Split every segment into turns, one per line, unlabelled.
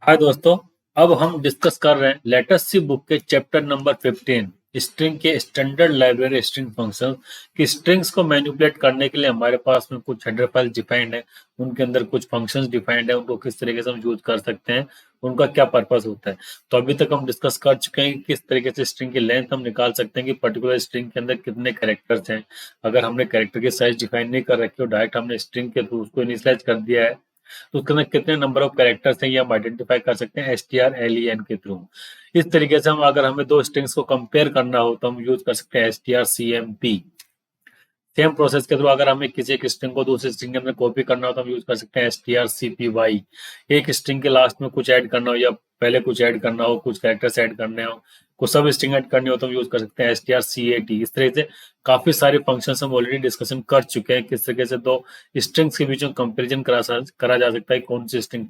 हाय दोस्तों। अब हम डिस्कस कर रहे हैं लेटेस्ट सी बुक के चैप्टर नंबर 15 स्ट्रिंग के स्टैंडर्ड लाइब्रेरी स्ट्रिंग फंक्शन की स्ट्रिंग्स को मैनिपुलेट करने के लिए हमारे पास में कुछ हेडर फाइल डिफाइंड है, उनके अंदर कुछ फंक्शंस डिफाइंड है, उनको किस तरीके से हम यूज कर सकते हैं, उनका क्या पर्पस होता है। तो अभी तक हम डिस्कस कर चुके हैं कि किस तरीके से स्ट्रिंग की लेंथ हम निकाल सकते हैं कि पर्टिकुलर स्ट्रिंग के अंदर कितने कैरेक्टर्स हैं। अगर हमने कैरेक्टर की साइज डिफाइन नहीं कर रखी हो, डायरेक्ट हमने स्ट्रिंग के थ्रू उसको इनिशियलाइज कर दिया है, तो उसके अंदर कितने नंबर ऑफ कैरेक्टर्स हैं ये हम आइडेंटिफाई कर सकते हैं str-len के थ्रू। इस तरीके से हम अगर हमें दो स्ट्रिंग्स को कंपेयर करना हो तो हम यूज कर सकते हैं strcmp। सेम प्रोसेस के थ्रू अगर हमें किसी एक स्ट्रिंग को दूसरी स्ट्रिंग के अंदर कॉपी करना हो तो हम यूज कर सकते हैं strcpy। एक स्ट्रिंग के लास्ट में कुछ ऐड करना हो या पहले कुछ ऐड करना हो, कुछ कैरेक्टर्स ऐड करने हो, कुछ सब स्ट्रिंग ऐड करनी हो तो हम यूज कर सकते हैं strcat। इस तरह से काफी सारे फंक्शंस हम ऑलरेडी डिस्कशन कर चुके हैं किस तरीके से दो स्ट्रिंग्स के बीच में कंपेरिजन करा जा सकता है, कौन सी स्ट्रिंग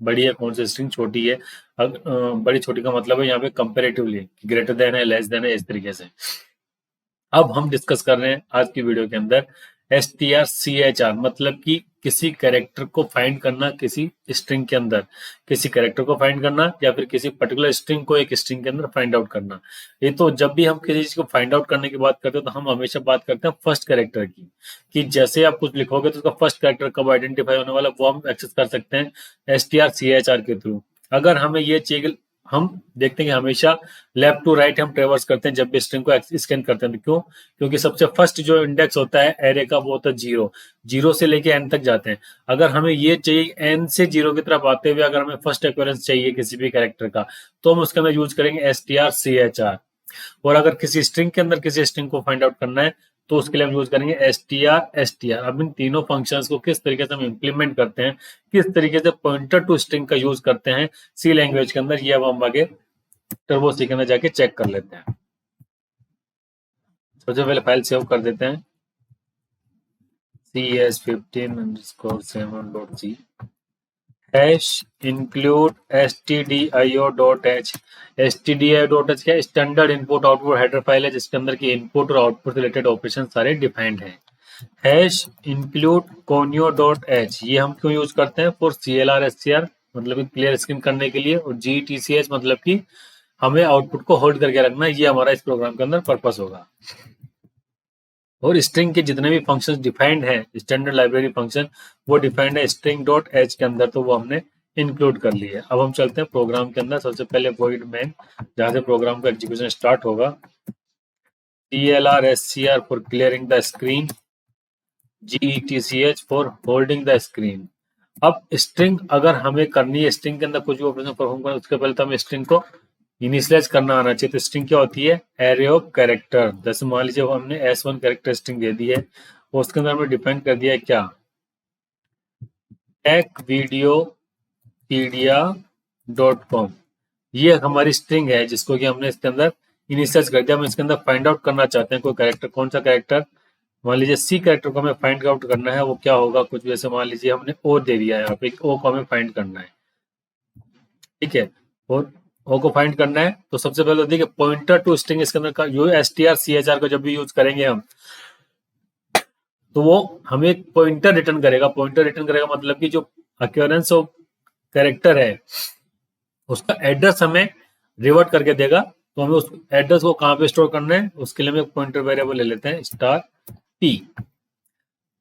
बड़ी है कौन सी स्ट्रिंग छोटी है। बड़ी छोटी का मतलब है यहाँ पे कंपेरेटिवली ग्रेटर देन है, लेस देन है, इस तरीके से। अब हम डिस्कस कर रहे हैं आज की वीडियो के अंदर strchr, मतलब कि किसी कैरेक्टर को फाइंड करना, किसी स्ट्रिंग के अंदर किसी कैरेक्टर को फाइंड करना या फिर किसी पर्टिकुलर स्ट्रिंग को एक स्ट्रिंग के अंदर फाइंड आउट करना। ये तो जब भी हम किसी चीज को फाइंड आउट करने की बात करते हैं तो हम हमेशा बात करते हैं फर्स्ट कैरेक्टर की, कि जैसे आप कुछ लिखोगे तो उसका फर्स्ट कैरेक्टर कब आइडेंटिफाई होने वाला वो हम एक्सेस कर सकते हैं strchr के थ्रू। अगर हमें ये चाहिए, हम देखते हैं कि हमेशा लेफ्ट टू राइट हम ट्रेवर्स करते हैं जब भी स्ट्रिंग को स्कैन करते हैं। तो क्यों? क्योंकि सबसे फर्स्ट जो इंडेक्स होता है एरे का वो होता है जीरो, जीरो से लेके एन तक जाते हैं। अगर हमें ये चाहिए एन से जीरो की तरफ आते हुए अगर हमें फर्स्ट एक्वेरेंस चाहिए किसी भी कैरेक्टर का तो हम उसके अंदर यूज करेंगे strchr। और अगर किसी स्ट्रिंग के अंदर किसी स्ट्रिंग को फाइंड आउट करना है तो उसके लिए हम यूज करेंगे str। अब इन तीनों फंक्शंस को किस तरीके से हम इंप्लीमेंट करते हैं, किस तरीके से पॉइंटर टू स्ट्रिंग का यूज करते हैं सी लैंग्वेज के अंदर, ये अब हम आगे टर्बो सी के अंदर जाके चेक कर लेते हैं। सबसे पहले फाइल सेव कर देते हैं cs15_7.c hash include stdio.h। stdio.h क्या standard input output header file है जिसके अंदर की इनपुट और आउटपुट रिलेटेड ऑपरेशन सारे डिफाइंड हैं। हैश इंक्लूड conio.h ये हम क्यों यूज करते हैं? फॉर clr scr मतलब कि क्लियर स्क्रीन करने के लिए, और gtch मतलब कि हमें आउटपुट को होल्ड करके रखना है। ये हमारा इस प्रोग्राम के अंदर पर्पस होगा। और स्ट्रिंग के जितने भी फंक्शंस डिफाइंड हैं स्टैंडर्ड लाइब्रेरी फंक्शन वो डिफाइंड है string.h के अंदर, तो वो हमने इंक्लूड कर लिया। अब हम चलते हैं प्रोग्राम के अंदर। सबसे पहले void main जहां से प्रोग्राम का एग्जीक्यूशन स्टार्ट होगा, clr scr for clearing the screen, getch for holding the screen. अब स्ट्रिंग अगर हमें करनी है, स्ट्रिंग के अंदर कुछ भी ऑपरेशन परफॉर्म करना, उसके पहले तो हमें स्ट्रिंग को इनिशियलाइज करना आना चाहिए। तो स्ट्रिंग क्या होती है? Array of character. जैसे मान लीजिए हमने s1 कैरेक्टर स्ट्रिंग दे दी है और उसके अंदर हमने डिफाइन कर दिया है क्या, techvideopedia.com। ये हमारी स्ट्रिंग है जिसको कि हमने इसके अंदर इनिशियलाइज कर दिया। हम इसके अंदर फाइंड आउट करना चाहते हैं कोई कैरेक्टर, कौन सा कैरेक्टर? मान लीजिए सी कैरेक्टर को हमें फाइंड आउट करना है, वो क्या होगा कुछ भी, जैसे मान लीजिए हमने ओ दे दिया है, यहाँ पे ओ को हमें फाइंड करना है, ठीक है। और ओ को फाइंड करना है तो सबसे पहले देखिए पॉइंटर टू स्ट्रिंग इसके अंदर का जो strchr को जब भी यूज करेंगे हम तो वो हमें पॉइंटर रिटर्न करेगा। पॉइंटर रिटर्न करेगा मतलब कि जो अक्यूरेंस ऑफ कैरेक्टर है उसका एड्रेस हमें रिवर्ट करके देगा। तो हमें उस एड्रेस को कहाँ पे स्टोर करना है उसके लिए हम एक पॉइंटर वेरिएबल ले लेते हैं $p।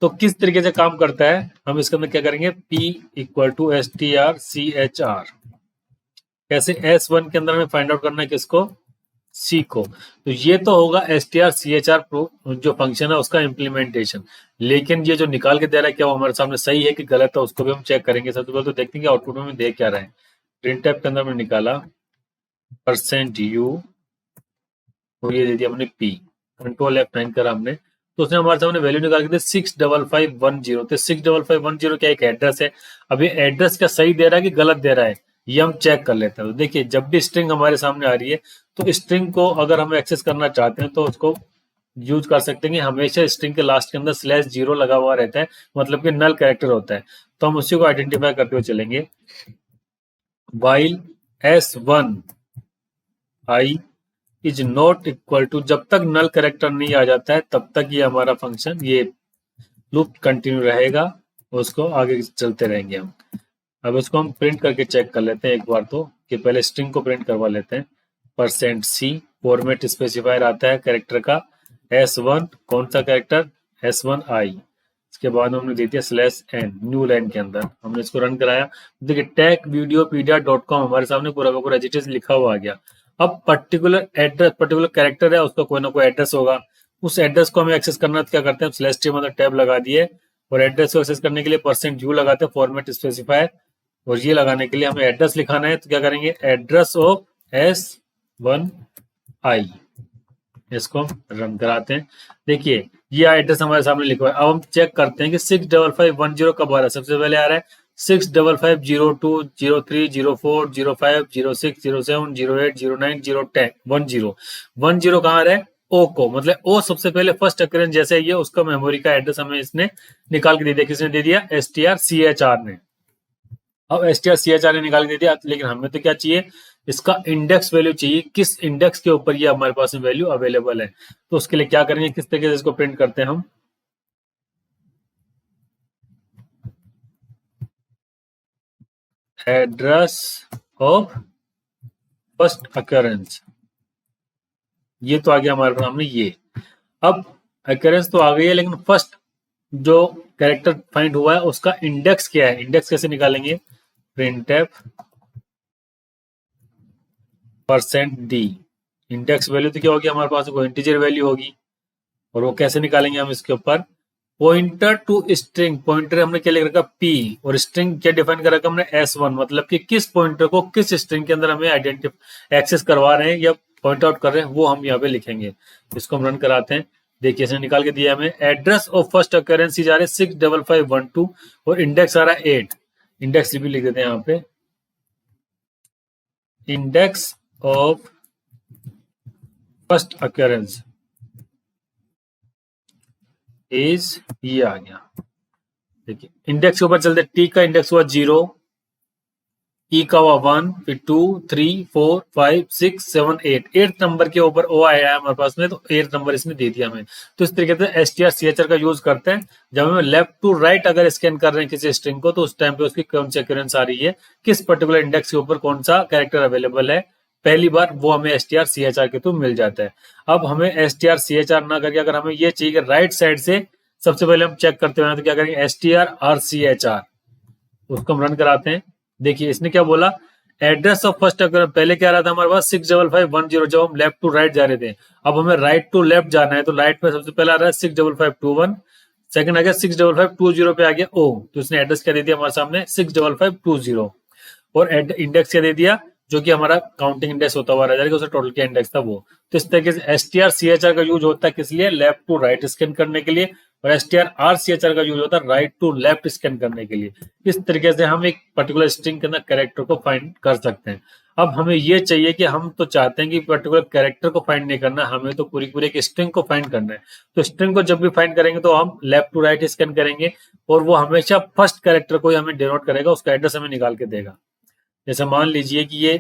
तो किस तरीके से काम करता है, हम इसके अंदर क्या करेंगे, p इक्वल टू strchr। कैसे? s1 के अंदर हमें फाइंड आउट करना है किसको? c को। तो ये तो होगा strchr जो फंक्शन है उसका इम्प्लीमेंटेशन। लेकिन ये जो निकाल के दे रहा है क्या वो हमारे सामने सही है कि गलत है उसको भी हम चेक करेंगे। सबसे पहले तो देखते हैं कि आउटपुट में दे क्या रहा है। printf के अंदर हमने निकाला %u और ये दे दिया हमने p, कंट्रोल F9 करा हमने तो उसने हमारे सामने वैल्यू निकाल के दी 65510। तो 65510 क्या एक एड्रेस है? अब ये एड्रेस क्या सही दे रहा है कि गलत दे रहा है ये हम चेक कर लेते हैं। तो देखिए जब भी स्ट्रिंग हमारे सामने आ रही है तो स्ट्रिंग को अगर हम एक्सेस करना चाहते हैं तो उसको यूज कर सकते हैं कि हमेशा स्ट्रिंग के लास्ट के अंदर /0 लगा हुआ रहता है, मतलब कि नल कैरेक्टर होता है। तो हम उसी को आइडेंटिफाई करते हुए चलेंगे। While s1 i is not equal to, जब तक नल कैरेक्टर नहीं आ जाता है तब तक ये हमारा फंक्शन ये लूप कंटिन्यू रहेगा, उसको आगे चलते रहेंगे हम। अब इसको हम प्रिंट करके चेक कर लेते हैं एक बार तो, कि पहले स्ट्रिंग को प्रिंट करवा लेते हैं। %C फॉर्मेट स्पेसिफायर आता है कैरेक्टर का, S1 कौन सा कैरेक्टर, S1I। इसके बाद हमने दे दिया /n न्यू लाइन के अंदर, हमने इसको रन कराया। देखिए techvideopedia.com हमारे सामने पूरा का पूरा एज इट इज लिखा हुआ आ गया। अब पर्टिकुलर एड्रेस, पर्टिकुलर कैरेक्टर है, उसका कोई ना कोई एड्रेस होगा, उस एड्रेस को हमें एक्सेस करना तो क्या करते हैं, /t मतलब टैब लगा दिए, और एड्रेस को एक्सेस करने के लिए %u लगाते हैं फॉर्मेट स्पेसिफायर, और ये लगाने के लिए हमें एड्रेस लिखाना है, तो क्या करेंगे, एड्रेस ऑफ S1I। इसको रन कराते हैं। देखिए ये एड्रेस हमारे सामने लिखा हुआ है। अब हम चेक करते हैं कि 65510 कब आ रहा है। सबसे पहले आ रहा है 65502, 03, 04, 05, 06, 07, 08, 09, 10 कहाँ आ रहा है, ओ को, मतलब ओ सबसे पहले फर्स्ट अकरेंस जैसे ये उसका मेमोरी का एड्रेस हमें इसने निकाल के दे दिया। किसने दे दिया, strchr ने। अब strchr ने निकाल के दे दिया, लेकिन हमें तो क्या चाहिए, इसका इंडेक्स वैल्यू चाहिए, किस इंडेक्स के ऊपर ये हमारे पास में वैल्यू अवेलेबल है। तो उसके लिए क्या करेंगे, किस तरीके से इसको प्रिंट करते हैं हम, एड्रेस ऑफ फर्स्ट अकरेंस, ये तो आ गया हमारे सामने ये। अब अकरेंस तो आ गई है, लेकिन फर्स्ट जो कैरेक्टर फाइंड हुआ है उसका इंडेक्स क्या है, इंडेक्स कैसे निकालेंगे, printf %d, इंडेक्स वैल्यू तो क्या होगी हमारे पास, कोई इंटीजर वैल्यू होगी, और वो कैसे निकालेंगे हम इसके ऊपर, पॉइंटर टू स्ट्रिंग, पॉइंटर हमने क्या लिख रखा p, और स्ट्रिंग क्या डिफाइन कर रखा हमने S1, मतलब कि किस पॉइंटर को किस स्ट्रिंग के अंदर हमें आइडेंटिफाई एक्सेस करवा रहे हैं या पॉइंट आउट कर रहे हैं, वो हम यहाँ पे लिखेंगे। इसको हम रन कराते हैं। देखिए इसने निकाल के दिया हमें, एड्रेस ऑफ फर्स्ट अकरेंस जा रहे 65512, और इंडेक्स आ रहा है 8। इंडेक्स भी लिख देते हैं यहाँ पे, index of first occurrence is, ये आ गया। देखिए इंडेक्स के ऊपर चलते, टी का इंडेक्स हुआ 0, ई का हुआ 1, फिर 2, 3, 4, 5, 6, 7, 8, 8 नंबर के ऊपर ओ आया है हमारे पास में, तो 8 नंबर इसने दे दिया हमें। तो इस तरीके से strchr का यूज करते हैं जब हमें लेफ्ट टू राइट अगर स्कैन कर रहे हैं किसी स्ट्रिंग को, तो उस टाइम पे उसकी कौन सी अक्यूरेंस आ रही है, किस पर्टिकुलर इंडेक्स के ऊपर कौन सा कैरेक्टर अवेलेबल है, पहली बार वो हमें strchr के थ्रू मिल जाता है। अब हमें strchr ना करके अगर हमें ये चाहिए कि राइट साइड से सबसे पहले हम चेक करते हैं, तो क्या करेंगे, strrchr, उसको हम रन कराते हैं। देखिए इसने क्या बोला, एड्रेस ऑफ फर्स्ट अकरेंस, पहले क्या रहा था हमारे पास 65510, जब हम लेफ्ट टू राइट जा रहे थे। अब हमें राइट टू लेफ्ट जाना है, तो राइट में सबसे पहला आ रहा है 65521, सेकंड आ गया 65520 पे आ गया ओ, तो इसने एड्रेस क्या दे दिया हमारे सामने 65520, और इंडेक्स क्या दे दिया, जो कि हमारा काउंटिंग इंडेक्स होता हुआ रह जाएगा, उसका टोटल क्या इंडेक्स था वो। तो इस तरीके से strchr का यूज होता है किस लिए, लेफ्ट टू राइट स्कैन करने के लिए, और strrchr का यूज होता है राइट टू लेफ्ट स्कैन करने के लिए। इस तरीके से हम एक पर्टिकुलर स्ट्रिंग के अंदर कैरेक्टर को फाइंड कर सकते हैं। अब हमें ये चाहिए कि हम तो चाहते हैं कि पर्टिकुलर कैरेक्टर को फाइंड नहीं करना, हमें तो पूरी पूरी एक स्ट्रिंग को फाइंड करना है। तो स्ट्रिंग को जब भी फाइंड करेंगे तो हम लेफ्ट टू राइट स्कैन करेंगे, और वो हमेशा फर्स्ट कैरेक्टर को ही हमें डिनोट करेगा, उसका एड्रेस हमें निकाल के देगा। जैसे मान लीजिए कि ये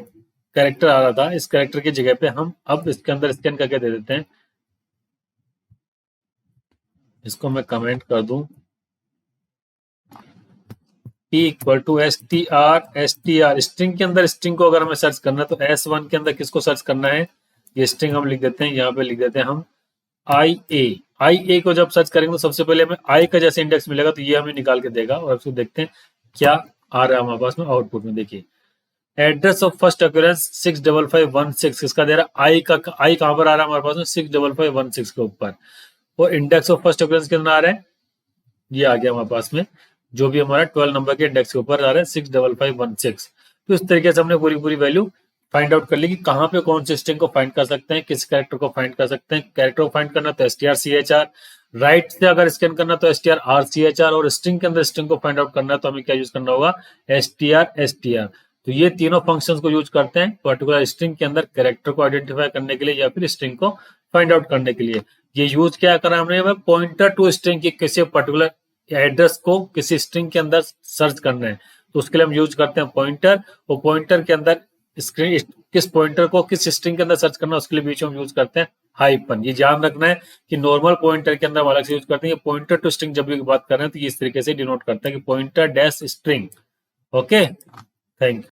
कैरेक्टर आ रहा था, इस कैरेक्टर की जगह पे हम अब इसके अंदर स्कैन करके दे देते हैं। इसको मैं कमेंट कर दूं, P equal to STR, string के अंदर स्ट्रिंग को अगर हमें सर्च करना है तो S1 के अंदर किसको सर्च करना है, ये स्ट्रिंग हम लिख देते हैं, यहाँ पे लिख देते हैं हम IA को जब सर्च करेंगे तो सबसे पहले हमें I का जैसे इंडेक्स मिलेगा, तो ये हमें निकाल के देगा। और उसको देखते हैं क्या आ रहा है हमारे पास में आउटपुट में। देखिए एड्रेस ऑफ फर्स्ट अक्यूरेंस 65516, किसका दे रहा है, आई कहां पर आ रहा है हमारे पास में 65516 के ऊपर, और इंडेक्स ऑफ फर्स्ट अक्यूरेंस कितना आ रहा है, ये आ गया हमारे पास में, जो भी हमारा 12 नंबर के इंडेक्स के ऊपर आ रहा है 65516। तो इस तरीके से हमने पूरी पूरी वैल्यू फाइंड आउट कर ली कि कहाँ पे कौन से स्ट्रिंग को फाइंड कर सकते हैं, किस कैरेक्टर को फाइंड कर सकते हैं। कैरेक्टर को फाइंड करना तो strchr, राइट से अगर स्कैन करना तो strrchr, और स्ट्रिंग के अंदर स्ट्रिंग को फाइंड आउट करना तो हमें क्या यूज करना होगा, str। तो ये तीनों फंक्शंस को यूज करते हैं पर्टिकुलर स्ट्रिंग के अंदर कैरेक्टर को आइडेंटिफाई करने के लिए या फिर स्ट्रिंग को फाइंड आउट करने के लिए। ये यूज क्या करा हमने, पॉइंटर टू स्ट्रिंग की किसी पर्टिकुलर एड्रेस को किसी स्ट्रिंग के अंदर सर्च करना है, तो उसके लिए हम यूज करते हैं पॉइंटर, और पॉइंटर के अंदर स्क्रीन किस पॉइंटर को किस स्ट्रिंग के अंदर सर्च करना है उसके लिए बीच में हम यूज करते हैं हाइपन। ये ध्यान रखना है कि नॉर्मल पॉइंटर के अंदर हम अलग से यूज करते हैं, पॉइंटर टू स्ट्रिंग जब भी बात कर रहे हैं तो ये इस तरीके से डिनोट करता है कि pointer dash string, okay, thank you.